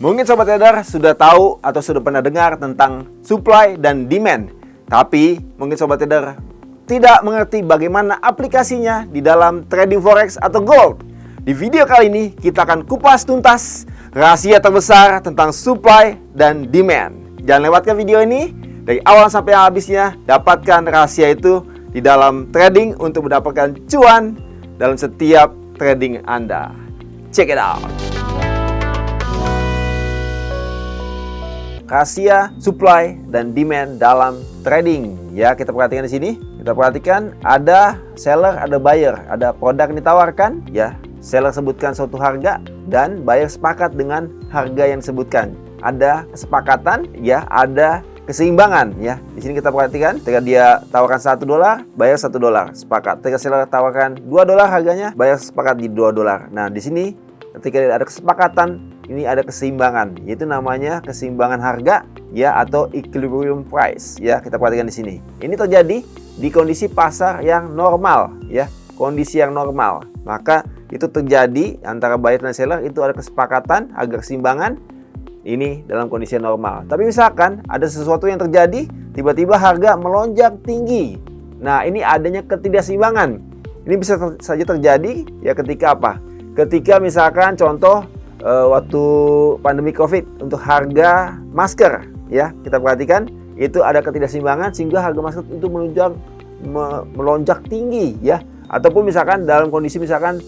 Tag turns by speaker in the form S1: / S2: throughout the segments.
S1: Mungkin Sobat Trader sudah tahu atau sudah pernah dengar tentang supply dan demand. Tapi mungkin Sobat Trader tidak mengerti bagaimana aplikasinya di dalam trading forex atau gold. Di video kali ini kita akan kupas tuntas rahasia terbesar tentang supply dan demand. Jangan lewatkan video ini dari awal sampai habisnya. Dapatkan rahasia itu di dalam trading untuk mendapatkan cuan dalam setiap trading Anda. Check it out. Rahasia supply dan demand dalam trading. Ya, kita perhatikan di sini. Kita perhatikan ada seller, ada buyer, ada produk yang ditawarkan. Ya, seller sebutkan suatu harga dan buyer sepakat dengan harga yang disebutkan. Ada kesepakatan, ya, ada keseimbangan. Ya, di sini kita perhatikan. Ketika dia tawarkan $1, buyer $1 sepakat. Ketika seller tawarkan $2 harganya, buyer sepakat di $2. Nah, di sini ketika ada kesepakatan, ini ada keseimbangan, yaitu namanya keseimbangan harga, ya, atau equilibrium price. Ya, kita perhatikan di sini. Ini terjadi di kondisi pasar yang normal, ya, kondisi yang normal. Maka itu terjadi antara buyer dan seller, itu ada kesepakatan agar keseimbangan ini dalam kondisi normal. Tapi misalkan ada sesuatu yang terjadi, tiba-tiba harga melonjak tinggi. Nah, ini adanya ketidakseimbangan. Ini bisa saja terjadi, ya, ketika apa? Ketika misalkan contoh waktu pandemi COVID untuk harga masker, ya, kita perhatikan itu ada ketidakseimbangan sehingga harga masker itu melonjak tinggi, ya. Ataupun misalkan dalam kondisi misalkan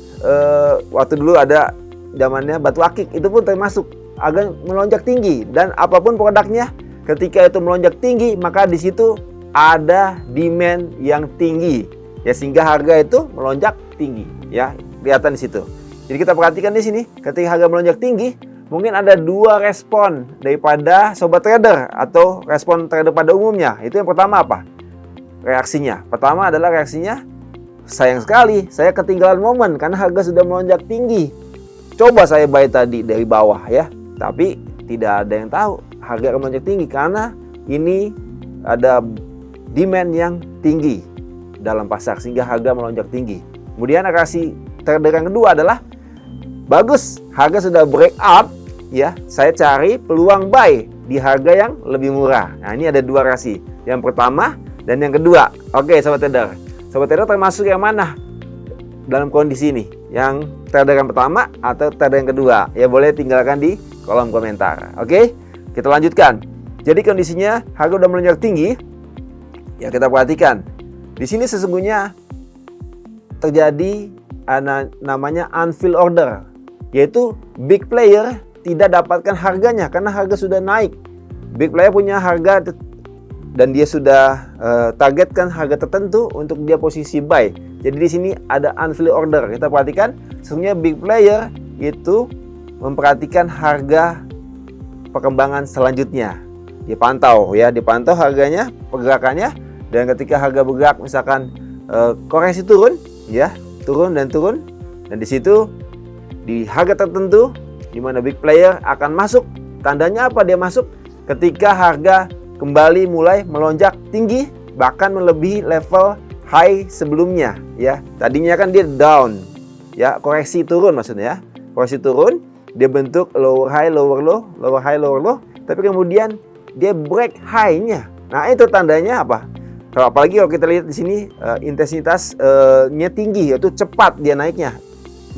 S1: waktu dulu ada zamannya batu akik, itu pun termasuk agak melonjak tinggi. Dan apapun produknya, ketika itu melonjak tinggi, maka di situ ada demand yang tinggi, ya, sehingga harga itu melonjak tinggi, ya, kelihatan di situ. Jadi kita perhatikan di sini, ketika harga melonjak tinggi, mungkin ada dua respon daripada sobat trader atau respon trader pada umumnya. Itu yang pertama apa? Reaksinya. Pertama adalah reaksinya, sayang sekali, saya ketinggalan momen karena harga sudah melonjak tinggi. Coba saya buy tadi dari bawah, ya. Tapi tidak ada yang tahu harga akan melonjak tinggi karena ini ada demand yang tinggi dalam pasar sehingga harga melonjak tinggi. Kemudian reaksi trader yang kedua adalah, bagus, harga sudah break up, ya, saya cari peluang buy di harga yang lebih murah. Nah, ini ada dua reaksi, yang pertama dan yang kedua. Oke, sobat trader. Sobat trader termasuk yang mana dalam kondisi ini? Yang trader yang pertama atau trader yang kedua? Ya, boleh tinggalkan di kolom komentar. Oke, kita lanjutkan. Jadi kondisinya harga udah melonjak tinggi. Ya, kita perhatikan. Di sini sesungguhnya terjadi namanya unfilled order, yaitu big player tidak dapatkan harganya karena harga sudah naik. Big player punya harga dan dia sudah targetkan harga tertentu untuk dia posisi buy. Jadi di sini ada unfilled order. Kita perhatikan, sesungguhnya big player itu memperhatikan harga perkembangan selanjutnya. Dipantau, ya, dipantau harganya, pergerakannya, dan ketika harga bergerak misalkan koreksi turun, ya, turun, dan di situ di harga tertentu di mana big player akan masuk. Tandanya apa dia masuk? Ketika harga kembali mulai melonjak tinggi, bahkan melebihi level high sebelumnya, ya. Tadinya kan dia down, ya, koreksi turun maksudnya, ya. Koreksi turun, dia bentuk lower high, lower low, lower high, lower low, tapi kemudian dia break high-nya. Nah, itu tandanya apa? Kalau apalagi kalau kita lihat di sini intensitasnya tinggi, yaitu cepat dia naiknya,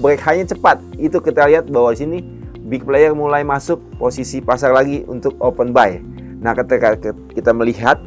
S1: break high-nya cepat. Itu kita lihat bahwa di sini big player mulai masuk posisi pasar lagi untuk open buy. Nah, ketika kita melihat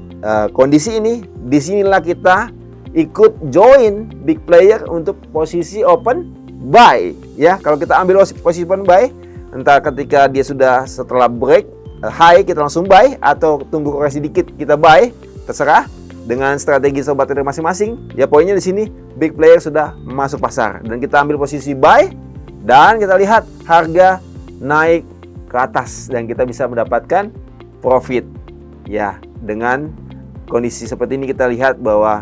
S1: kondisi ini, disinilah kita ikut join big player untuk posisi open buy. Ya, kalau kita ambil posisi open buy, entah ketika dia sudah setelah break high kita langsung buy atau tunggu koreksi dikit kita buy, terserah. Dengan strategi sobat trader masing-masing, ya, poinnya di sini big player sudah masuk pasar dan kita ambil posisi buy dan kita lihat harga naik ke atas dan kita bisa mendapatkan profit. Ya, dengan kondisi seperti ini kita lihat bahwa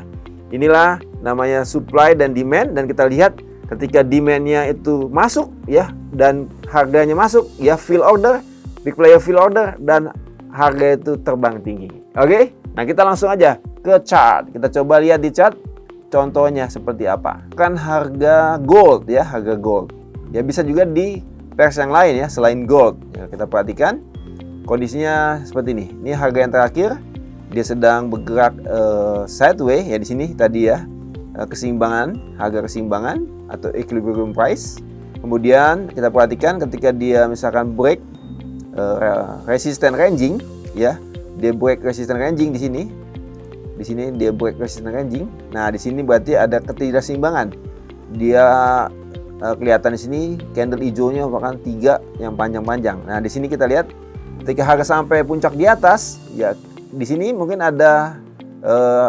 S1: inilah namanya supply dan demand, dan kita lihat ketika demandnya itu masuk, ya, dan harganya masuk, ya, fill order, big player fill order dan harga itu terbang tinggi. Oke? Nah, kita langsung aja ke chart. Kita coba lihat di chart contohnya seperti apa. Kan harga gold, ya, harga gold. Ya, bisa juga di pairs yang lain ya selain gold. Ya, kita perhatikan kondisinya seperti ini. Ini harga yang terakhir, dia sedang bergerak sideways ya di sini tadi ya, keseimbangan, harga keseimbangan atau equilibrium price. Kemudian kita perhatikan ketika dia misalkan break resistance ranging ya, dia break resistance ranging di sini. Di sini dia break resistance ranging. Nah, di sini berarti ada ketidakseimbangan. Dia kelihatan di sini candle hijaunya bahkan 3 yang panjang-panjang. Nah, di sini kita lihat ketika harga sampai puncak di atas, ya di sini mungkin ada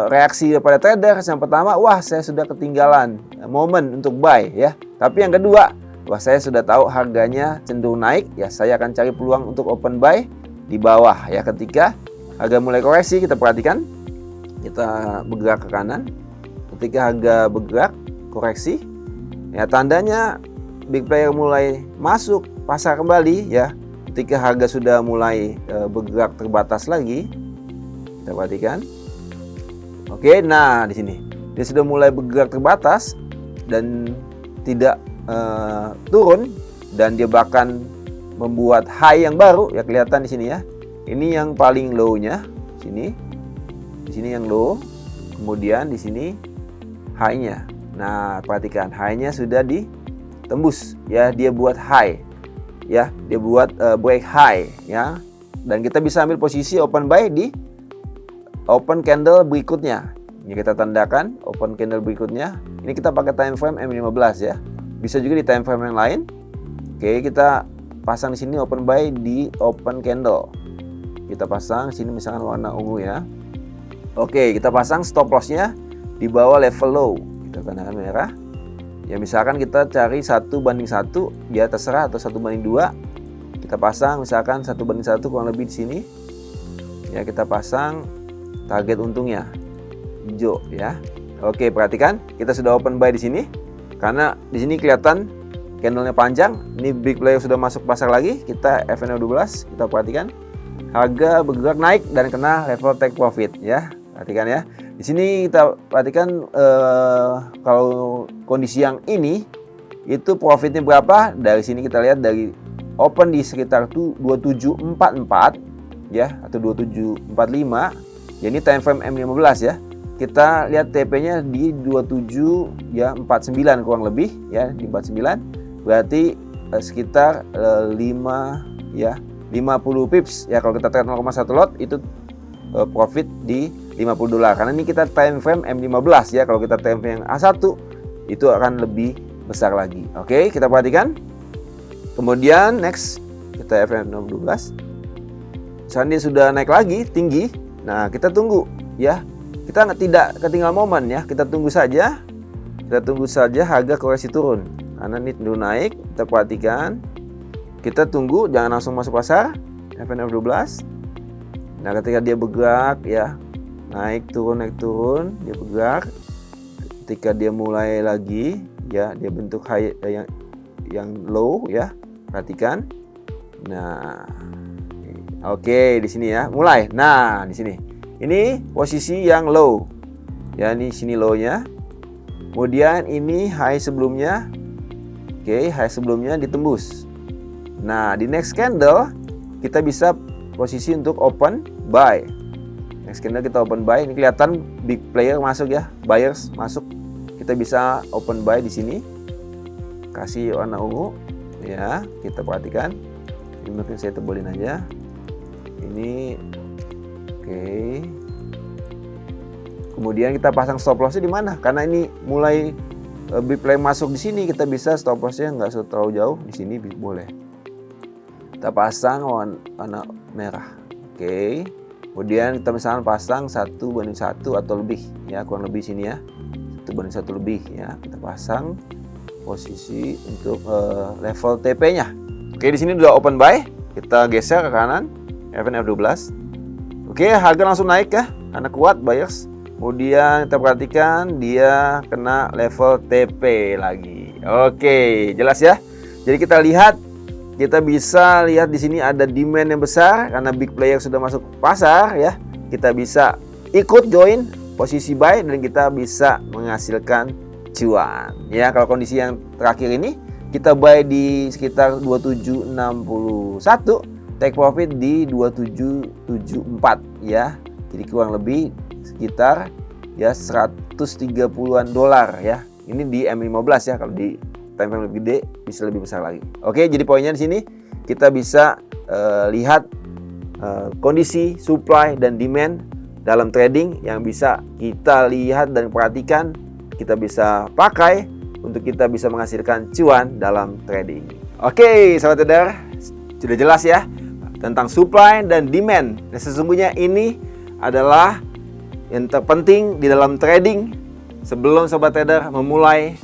S1: reaksi daripada trader. Yang pertama, wah saya sudah ketinggalan momen untuk buy ya. Tapi yang kedua, wah saya sudah tahu harganya cenderung naik ya, saya akan cari peluang untuk open buy di bawah ya. Ketika harga mulai koreksi, kita perhatikan, kita bergerak ke kanan. Ketika harga bergerak koreksi, ya tandanya big player mulai masuk pasar kembali ya. Ketika harga sudah mulai bergerak terbatas lagi, kita perhatikan. Oke, nah di sini dia sudah mulai bergerak terbatas dan tidak turun, dan dia bahkan membuat high yang baru ya, kelihatan di sini ya. Ini yang paling low-nya, sini. Di sini yang low, kemudian di sini high-nya. Nah, perhatikan high-nya sudah ditembus ya, dia buat high. Ya, dia buat break high ya, dan kita bisa ambil posisi open buy di open candle berikutnya. Ini kita tandakan open candle berikutnya. Ini kita pakai time frame M15 ya. Bisa juga di time frame yang lain. Oke, kita pasang di sini open buy di open candle. Kita pasang sini misalkan warna ungu ya. Oke, kita pasang stop loss-nya di bawah level low. Kita tandakan merah. Ya misalkan kita cari 1:1 ya terserah, atau 1:2. Kita pasang misalkan 1:1 kurang lebih di sini. Ya kita pasang target untungnya hijau ya. Oke, perhatikan kita sudah open buy di sini. Karena di sini kelihatan candlenya panjang. Ini big player sudah masuk pasar lagi. Kita FN12, kita perhatikan harga bergerak naik dan kena level take profit ya. Perhatikan ya. Di sini kita perhatikan kalau kondisi yang ini itu profitnya berapa? Dari sini kita lihat dari open di sekitar 2744 ya, atau 2745. Ya, ini time frame M15 ya. Kita lihat TP-nya di 27 ya 49 kurang lebih ya, di 49. Berarti sekitar 5 ya 50 pips ya. Kalau kita trade 0,1 lot itu profit di $50. Karena ini kita time frame M15 ya. Kalau kita time frame yang A1 itu akan lebih besar lagi. Oke, kita perhatikan. Kemudian next kita FM12. Misalnya dia sudah naik lagi tinggi. Nah, kita tunggu ya. Kita tidak ketinggalan momen ya. Kita tunggu saja. Kita tunggu saja harga koreksi turun. Karena ini dulu naik, kita perhatikan. Kita tunggu, jangan langsung masuk pasar. FNF12. Nah, ketika dia bergerak ya, naik turun, dia bergerak. Ketika dia mulai lagi ya, dia bentuk high yang low ya. Perhatikan. Nah, oke, di sini ya, mulai. Nah, di sini. Ini posisi yang low. Ya, ini sini low-nya. Kemudian ini high sebelumnya. Oke, high sebelumnya ditembus. Nah, di next candle kita bisa posisi untuk open buy. Next candle kita open buy. Ini kelihatan big player masuk ya, buyers masuk. Kita bisa open buy di sini. Kasih warna ungu ya, kita perhatikan. Ini mungkin saya tebelin aja. Ini oke. Kemudian kita pasang stop loss-nya di mana? Karena ini mulai big player masuk di sini, kita bisa stop loss-nya nggak terlalu jauh di sini boleh. Kita pasang warna merah. Oke. Kemudian kita misalnya pasang 1:1 atau lebih ya, kurang lebih sini ya. 1:1 lebih ya. Kita pasang posisi untuk level TP-nya. Oke, di sini udah open buy. Kita geser ke kanan. FNF12. Oke, harga langsung naik ya karena kuat buyers. Kemudian kita perhatikan dia kena level TP lagi. Oke, jelas ya. Jadi kita bisa lihat di sini ada demand yang besar karena big player sudah masuk pasar ya. Kita bisa ikut join posisi buy dan kita bisa menghasilkan cuan. Ya, kalau kondisi yang terakhir ini kita buy di sekitar 2761, take profit di 2774 ya. Jadi kurang lebih sekitar ya 130-an dolar ya. Ini di M15 ya, kalau di time frame lebih gede bisa lebih besar lagi. Oke, jadi poinnya di sini kita bisa lihat kondisi supply dan demand dalam trading yang bisa kita lihat dan perhatikan, kita bisa pakai untuk kita bisa menghasilkan cuan dalam trading. Oke, sahabat trader, sudah jelas ya tentang supply dan demand. Nah, sesungguhnya ini adalah yang terpenting di dalam trading sebelum sobat trader memulai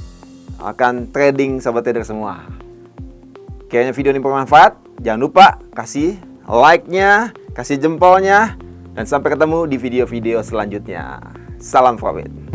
S1: akan trading sobat trader semua. Kayaknya video ini bermanfaat. Jangan lupa kasih like-nya, kasih jempolnya, dan sampai ketemu di video-video selanjutnya. Salam profit.